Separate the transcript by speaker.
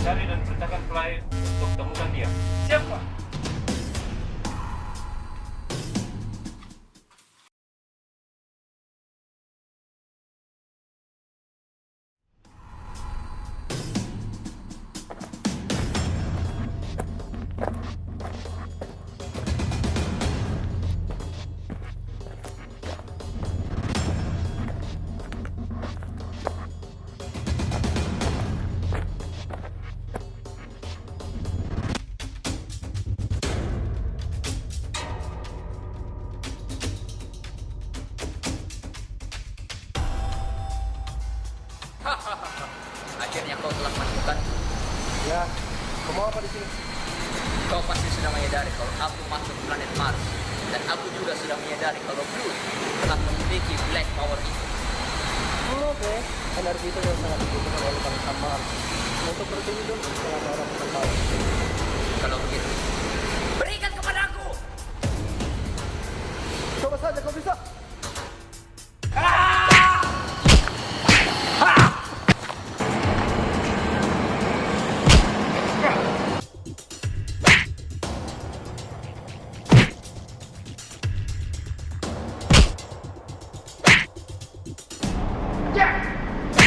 Speaker 1: Cari dan perintahkan pelayan untuk temukan dia. Siapa?
Speaker 2: Akhirnya kau telah menemukan.
Speaker 3: Ya, kau mau apa di sini?
Speaker 2: Kau pasti sudah menyadari kalau aku masuk planet Mars. Dan aku juga sudah menyadari kalau Blue telah memiliki black power itu.
Speaker 3: Oke, energi itu yang sangat dibutuhkan oleh bangsa Mars untuk bertinduk setelah orang tahu.
Speaker 2: Kalau begitu, berikan kepadaku.
Speaker 3: Coba saja kau bisa. Yeah!